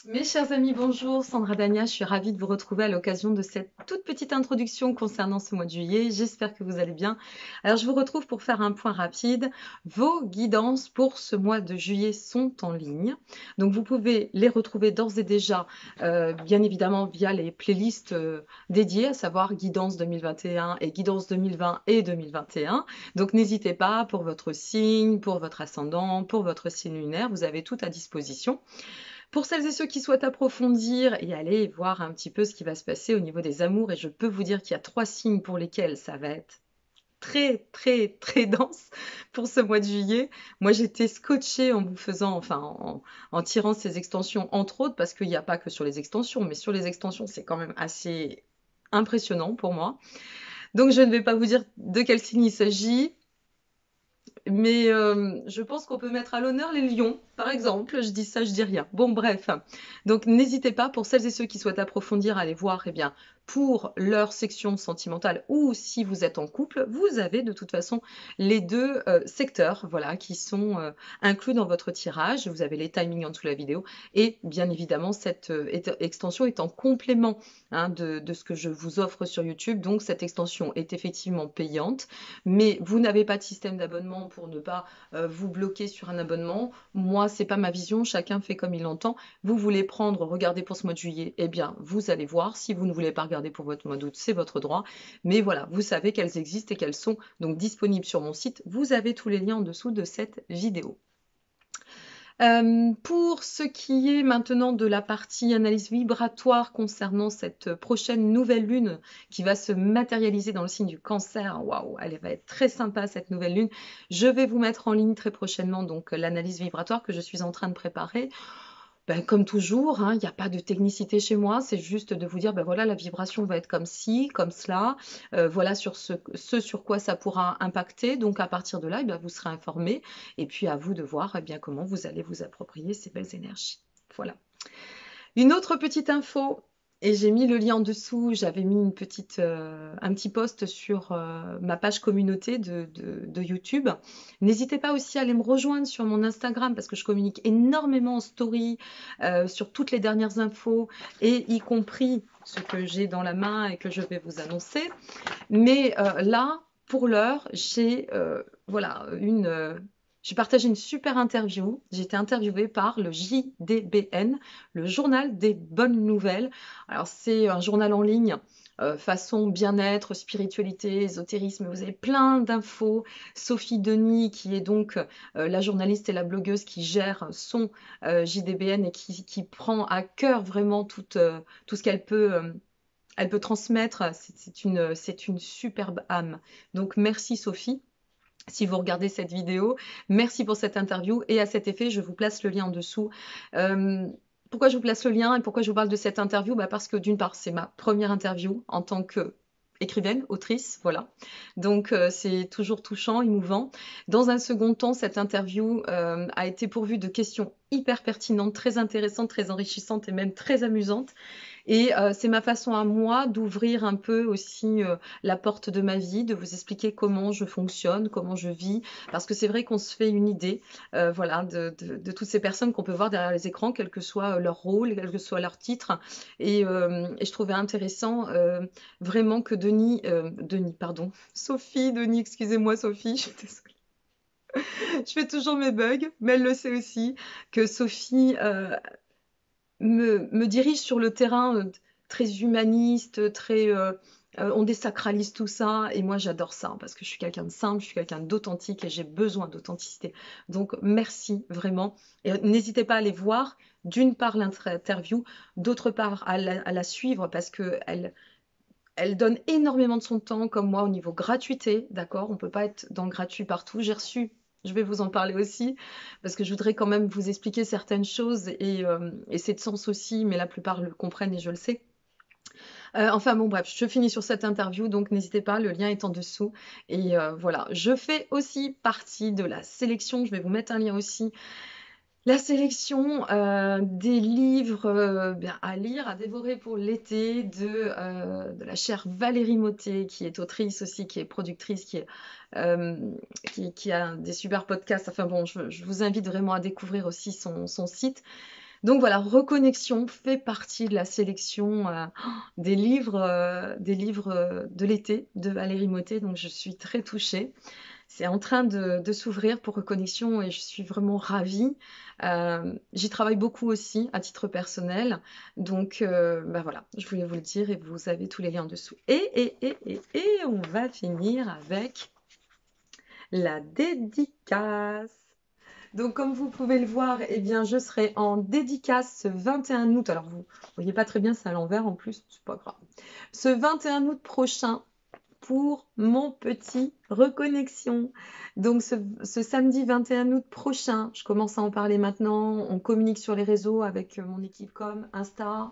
Mes chers amis, bonjour, Sandra Dania, je suis ravie de vous retrouver à l'occasion de cette toute petite introduction concernant ce mois de juillet. J'espère que vous allez bien. Alors, je vous retrouve pour faire un point rapide. Vos guidances pour ce mois de juillet sont en ligne. Donc, vous pouvez les retrouver d'ores et déjà, bien évidemment, via les playlists dédiées, à savoir guidance 2021 et guidance 2020 et 2021. Donc, n'hésitez pas pour votre signe, pour votre ascendant, pour votre signe lunaire, vous avez tout à disposition. Pour celles et ceux qui souhaitent approfondir et aller voir un petit peu ce qui va se passer au niveau des amours, et je peux vous dire qu'il y a 3 signes pour lesquels ça va être très, très, très dense pour ce mois de juillet. Moi, j'étais scotchée en vous faisant, en tirant ces extensions, entre autres, parce qu'il n'y a pas que sur les extensions, mais sur les extensions, c'est quand même assez impressionnant pour moi. Donc, je ne vais pas vous dire de quel signe il s'agit. Mais je pense qu'on peut mettre à l'honneur les lions, par exemple. Je dis ça, je dis rien. Bon, bref. Donc, n'hésitez pas, pour celles et ceux qui souhaitent approfondir, à aller voir, eh bien, pour leur section sentimentale ou si vous êtes en couple, vous avez de toute façon les deux secteurs, voilà, qui sont inclus dans votre tirage. Vous avez les timings en dessous de la vidéo et bien évidemment cette extension est en complément de ce que je vous offre sur YouTube. Donc, cette extension est effectivement payante mais vous n'avez pas de système d'abonnement pour ne pas vous bloquer sur un abonnement. Moi, c'est pas ma vision, chacun fait comme il l'entend. Vous voulez prendre, regarder pour ce mois de juillet, eh bien, vous allez voir. Si vous ne voulez pas regarder pour votre mois d'août, c'est votre droit. Mais voilà, vous savez qu'elles existent et qu'elles sont donc disponibles sur mon site. Vous avez tous les liens en dessous de cette vidéo. Pour ce qui est maintenant de la partie analyse vibratoire concernant cette prochaine nouvelle lune qui va se matérialiser dans le signe du cancer, waouh, elle va être très sympa cette nouvelle lune. Je vais vous mettre en ligne très prochainement donc l'analyse vibratoire que je suis en train de préparer. Ben, comme toujours, hein, il n'y a pas de technicité chez moi, c'est juste de vous dire, ben voilà, la vibration va être comme ci, comme cela, voilà sur ce sur quoi ça pourra impacter. Donc à partir de là, eh bien, vous serez informé, et puis à vous de voir eh bien, comment vous allez vous approprier ces belles énergies. Voilà. Une autre petite info, et j'ai mis le lien en dessous, j'avais mis un petit post sur ma page communauté de YouTube. N'hésitez pas aussi à aller me rejoindre sur mon Instagram parce que je communique énormément en story sur toutes les dernières infos et y compris ce que j'ai dans la main et que je vais vous annoncer. Mais là, pour l'heure, j'ai partagé une super interview. J'ai été interviewée par le JDBN, le Journal des Bonnes Nouvelles. Alors, c'est un journal en ligne, façon bien-être, spiritualité, ésotérisme. Vous avez plein d'infos. Sophie Denis, qui est donc la journaliste et la blogueuse qui gère son JDBN et qui prend à cœur vraiment tout ce qu'elle peut. Elle peut transmettre, c'est une superbe âme. Donc merci Sophie, si vous regardez cette vidéo. Merci pour cette interview et à cet effet, je vous place le lien en dessous. Euh, Pourquoi je vous place le lien et pourquoi je vous parle de cette interview? Parce que d'une part, c'est ma première interview en tant que écrivaine, autrice, voilà. Donc c'est toujours touchant, émouvant. Dans un second temps, cette interview a été pourvue de questions hyper pertinentes, très intéressantes, très enrichissantes et même très amusantes. Et c'est ma façon à moi d'ouvrir un peu aussi la porte de ma vie, de vous expliquer comment je fonctionne, comment je vis, parce que c'est vrai qu'on se fait une idée, voilà, de toutes ces personnes qu'on peut voir derrière les écrans, quel que soit leur rôle, quel que soit leur titre. Et je trouvais intéressant vraiment que Denis, pardon, Sophie, Denis, excusez-moi Sophie, je suis désolée. Je fais toujours mes bugs, mais elle le sait aussi, que Sophie me dirige sur le terrain très humaniste, on désacralise tout ça, et moi j'adore ça, parce que je suis quelqu'un de simple, je suis quelqu'un d'authentique, et j'ai besoin d'authenticité. Donc merci vraiment, et n'hésitez pas à aller voir, d'une part l'interview, d'autre part à la suivre, parce que elle donne énormément de son temps, comme moi, au niveau gratuité, d'accord? On ne peut pas être dans le gratuit partout. J'ai reçu, je vais vous en parler aussi, parce que je voudrais quand même vous expliquer certaines choses, et c'est de sens aussi, mais la plupart le comprennent et je le sais. Enfin bon, bref, je finis sur cette interview, donc n'hésitez pas, le lien est en dessous. Et voilà, je fais aussi partie de la sélection, je vais vous mettre un lien aussi la sélection des livres bien, à lire, à dévorer pour l'été de la chère Valérie Mottet, qui est autrice aussi, qui est productrice, euh, qui a des super podcasts. Enfin bon, je vous invite vraiment à découvrir aussi son site. Donc voilà, Reconnexion fait partie de la sélection des livres de l'été de Valérie Mottet, donc je suis très touchée. C'est en train de s'ouvrir pour Reconnexion et je suis vraiment ravie. J'y travaille beaucoup aussi à titre personnel, donc bah voilà, je voulais vous le dire et vous avez tous les liens en dessous. Et on va finir avec la dédicace. Donc, comme vous pouvez le voir, eh bien, je serai en dédicace ce 21 août. Alors, vous voyez pas très bien, c'est à l'envers en plus, c'est pas grave. Ce 21 août prochain pour mon petit Reconnexion. Donc, ce samedi 21 août prochain, je commence à en parler maintenant. On communique sur les réseaux avec mon équipe com, Insta,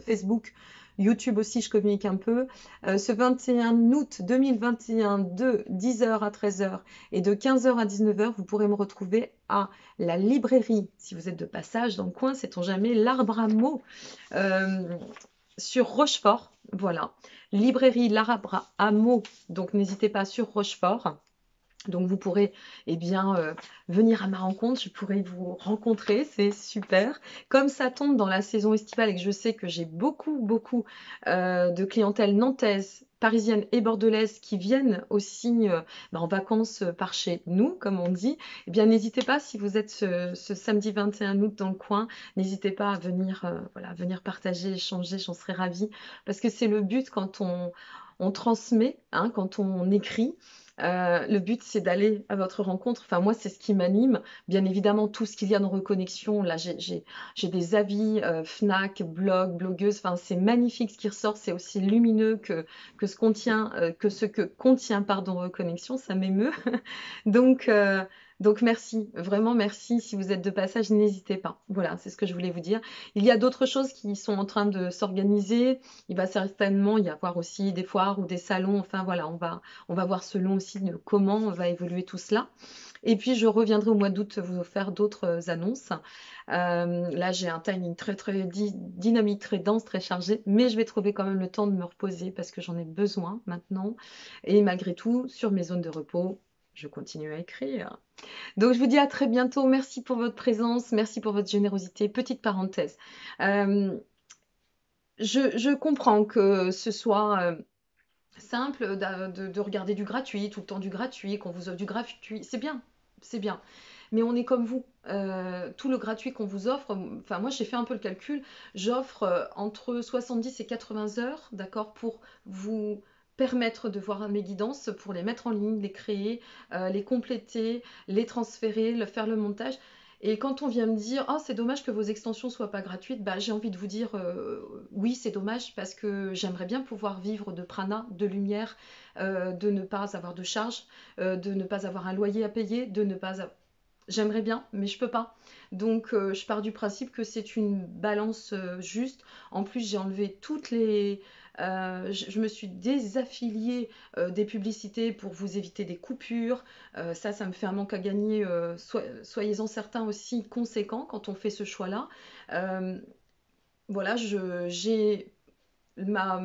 Facebook. YouTube aussi, je communique un peu. Ce 21 août 2021, de 10h à 13h et de 15h à 19h, vous pourrez me retrouver à la librairie, si vous êtes de passage dans le coin, sait-on jamais, l'Arbre à mots sur Rochefort. Voilà, librairie l'Arbre à mots, donc n'hésitez pas sur Rochefort. Donc vous pourrez venir à ma rencontre, je pourrai vous rencontrer, c'est super. Comme ça tombe dans la saison estivale et que je sais que j'ai beaucoup de clientèle nantaise, parisienne et bordelaise qui viennent aussi en vacances par chez nous, comme on dit, eh bien n'hésitez pas, si vous êtes ce samedi 21 août dans le coin, n'hésitez pas à venir, venir partager, échanger, j'en serais ravie. Parce que c'est le but quand on transmet, hein, quand on écrit. Le but, c'est d'aller à votre rencontre. Enfin, moi, c'est ce qui m'anime. Bien évidemment, tout ce qu'il y a dans Reconnexion. Là, j'ai des avis, Fnac, blog, blogueuse. Enfin, c'est magnifique ce qui ressort. C'est aussi lumineux que ce que contient, pardon, Reconnexion. Ça m'émeut. Donc, euh, donc merci, vraiment merci. Si vous êtes de passage, n'hésitez pas. Voilà, c'est ce que je voulais vous dire. Il y a d'autres choses qui sont en train de s'organiser. Il va certainement y avoir aussi des foires ou des salons. Enfin voilà, on va voir selon aussi de comment va évoluer tout cela. Et puis je reviendrai au mois d'août vous faire d'autres annonces. Là, j'ai un timing très dynamique, très dense, très chargé, mais je vais trouver quand même le temps de me reposer parce que j'en ai besoin maintenant. Et malgré tout, sur mes zones de repos, je continue à écrire. Donc, je vous dis à très bientôt. Merci pour votre présence. Merci pour votre générosité. Petite parenthèse. Euh, je comprends que ce soit simple de regarder du gratuit, tout le temps du gratuit, qu'on vous offre du gratuit. C'est bien. C'est bien. Mais on est comme vous. Tout le gratuit qu'on vous offre, enfin moi j'ai fait un peu le calcul, j'offre entre 70 et 80 heures, d'accord, pour vous permettre de voir mes guidances, pour les mettre en ligne, les créer, les compléter, les transférer, faire le montage. Et quand on vient me dire oh c'est dommage que vos extensions soient pas gratuites, bah, j'ai envie de vous dire oui c'est dommage parce que j'aimerais bien pouvoir vivre de prana, de lumière, de ne pas avoir de charges, de ne pas avoir un loyer à payer, de ne pas j'aimerais bien, mais je peux pas. Donc, je pars du principe que c'est une balance juste. En plus, j'ai enlevé toutes les. Je me suis désaffiliée des publicités pour vous éviter des coupures. Ça me fait un manque à gagner. Soyez-en certains aussi conséquent quand on fait ce choix-là. Euh, voilà, j'ai ma,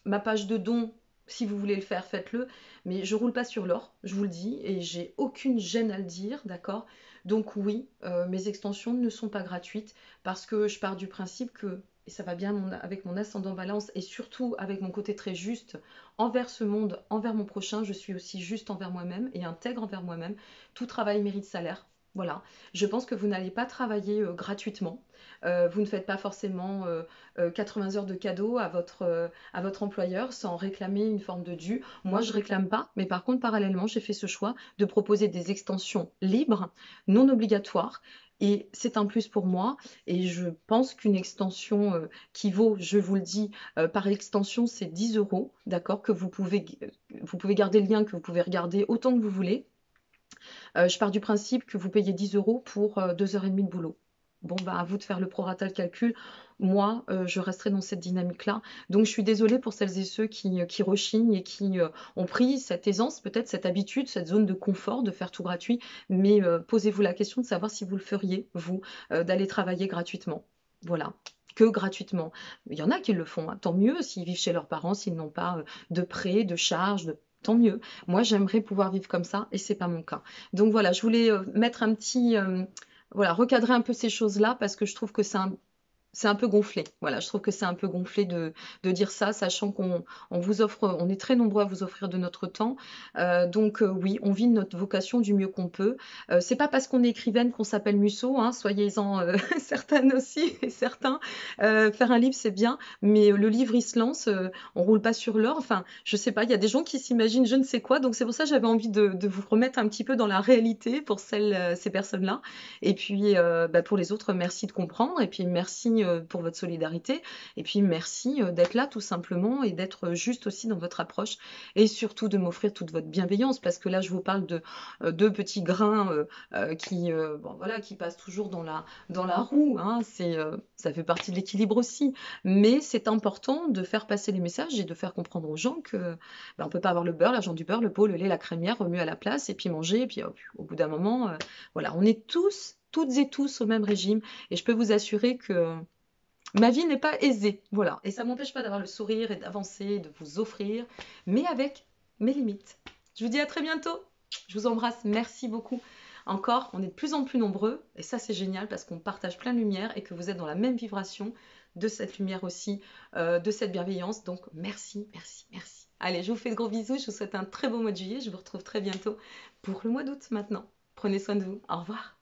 ma page de don. Si vous voulez le faire, faites-le. Mais je roule pas sur l'or, je vous le dis, et j'ai aucune gêne à le dire, d'accord? Donc oui, mes extensions ne sont pas gratuites parce que je pars du principe que, et ça va bien avec mon ascendant balance et surtout avec mon côté très juste envers ce monde, envers mon prochain, je suis aussi juste envers moi-même et intègre envers moi-même. Tout travail mérite salaire. Voilà, je pense que vous n'allez pas travailler gratuitement. Vous ne faites pas forcément 80 heures de cadeaux à votre employeur sans réclamer une forme de dû. Moi, je réclame pas, mais par contre, parallèlement, j'ai fait ce choix de proposer des extensions libres, non obligatoires. Et c'est un plus pour moi. Et je pense qu'une extension qui vaut, je vous le dis, par extension, c'est 10 euros, d'accord, que vous pouvez garder le lien, que vous pouvez regarder autant que vous voulez. Je pars du principe que vous payez 10 euros pour 2h30 de boulot. Bon, bah, à vous de faire le prorata, le calcul. Moi, je resterai dans cette dynamique-là. Donc, je suis désolée pour celles et ceux qui rechignent et qui ont pris cette aisance, peut-être cette habitude, cette zone de confort de faire tout gratuit. Mais posez-vous la question de savoir si vous le feriez, vous, d'aller travailler gratuitement. Voilà. Que gratuitement. Il y en a qui le font, hein. Tant mieux s'ils vivent chez leurs parents, s'ils n'ont pas de prêts, de charges, tant mieux. Moi, j'aimerais pouvoir vivre comme ça et c'est pas mon cas. Donc voilà, je voulais mettre voilà, recadrer un peu ces choses-là parce que je trouve que c'est un peu gonflé. Voilà, je trouve que c'est un peu gonflé de dire ça, sachant qu'on vous offre, on est très nombreux à vous offrir de notre temps. Donc oui, on vit notre vocation du mieux qu'on peut. C'est pas parce qu'on est écrivaine qu'on s'appelle Musso, hein, soyez-en certaines aussi et certains. Faire un livre, c'est bien, mais le livre, il se lance, on roule pas sur l'or. Enfin, je sais pas, il y a des gens qui s'imaginent je ne sais quoi. Donc c'est pour ça que j'avais envie de vous remettre un petit peu dans la réalité pour ces personnes-là. Et puis, bah, pour les autres, merci de comprendre. Et puis, merci pour votre solidarité. Et puis, merci d'être là tout simplement et d'être juste aussi dans votre approche. Et surtout de m'offrir toute votre bienveillance. Parce que là, je vous parle de deux petits grains bon, voilà, qui passent toujours dans la roue. Hein. Ça fait partie de l'équilibre aussi. Mais c'est important de faire passer les messages et de faire comprendre aux gens que bah, on peut pas avoir le beurre, l'argent du beurre, le pot, le lait, la crémière remuer à la place et puis manger. Et puis au bout d'un moment, voilà, on est tous, toutes et tous au même régime. Et je peux vous assurer que ma vie n'est pas aisée. Voilà. Et ça ne m'empêche pas d'avoir le sourire et d'avancer, de vous offrir, mais avec mes limites. Je vous dis à très bientôt. Je vous embrasse. Merci beaucoup. Encore, on est de plus en plus nombreux. Et ça, c'est génial parce qu'on partage plein de lumière et que vous êtes dans la même vibration de cette lumière aussi, de cette bienveillance. Donc, merci, merci, merci. Allez, je vous fais de gros bisous. Je vous souhaite un très beau mois de juillet. Je vous retrouve très bientôt pour le mois d'août maintenant. Prenez soin de vous. Au revoir.